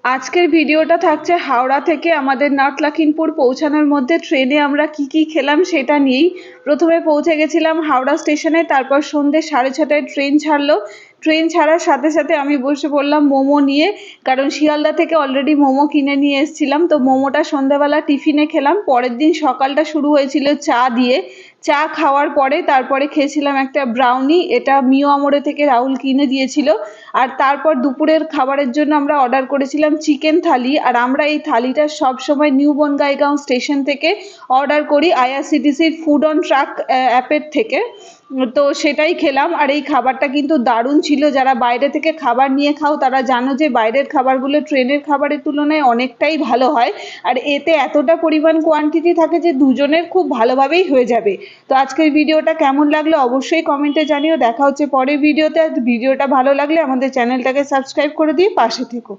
আজকের ভিডিওটা থাকছে হাওড়া থেকে আমাদের নর্থ লখিমপুর পৌঁছানোর মধ্যে ট্রেনে আমরা কি খেলাম সেটা নিয়েই। প্রথমে পৌঁছে গেছিলাম হাওড়া স্টেশনে, তারপর সন্ধ্যে 6:30টায় ট্রেন ছাড়লো। ট্রেন ছাড়ার সাথে সাথে আমি বসে পড়লাম মোমো নিয়ে, কারণ শিয়ালদা থেকে অলরেডি মোমো কিনে নিয়ে এসেছিলাম। তো মোমোটা সন্ধ্যাবেলা টিফিনে খেলাম। পরের দিন সকালটা শুরু হয়েছিল চা দিয়ে। চা খাওয়ার পরে তারপরে খেয়েছিলাম একটা ব্রাউনি, এটা মিও আমোরে থেকে রাহুল কিনে দিয়েছিল। আর তারপর দুপুরের খাবারের জন্য আমরা অর্ডার করেছিলাম চিকেন থালি, আর আমরা এই থালিটা সবসময় নিউ বনগাইগাঁও স্টেশন থেকে অর্ডার করি, আইআরসিটিসির ফুড অন ট্রাক অ্যাপের থেকে। তো সেটাই খেলাম, আর এই খাবারটা কিন্তু দারুণ ছিল। যারা বাইরে থেকে খাবার নিয়ে খাও তারা জানো যে বাইরের খাবারগুলো ট্রেনের খাবারের তুলনায় অনেকটাই ভালো হয়, আর এতে এতটা পরিমাণ কোয়ান্টিটি থাকে যে দুজনের খুব ভালোভাবেই হয়ে যাবে। তো আজকের ভিডিওটা কেমন লাগলো অবশ্যই কমেন্টে জানিও। দেখা হচ্ছে পরের ভিডিওতে। ভিডিওটা ভালো লাগলে আমাদের চ্যানেলটাকে সাবস্ক্রাইব করে দিয়ে পাশে থেকো।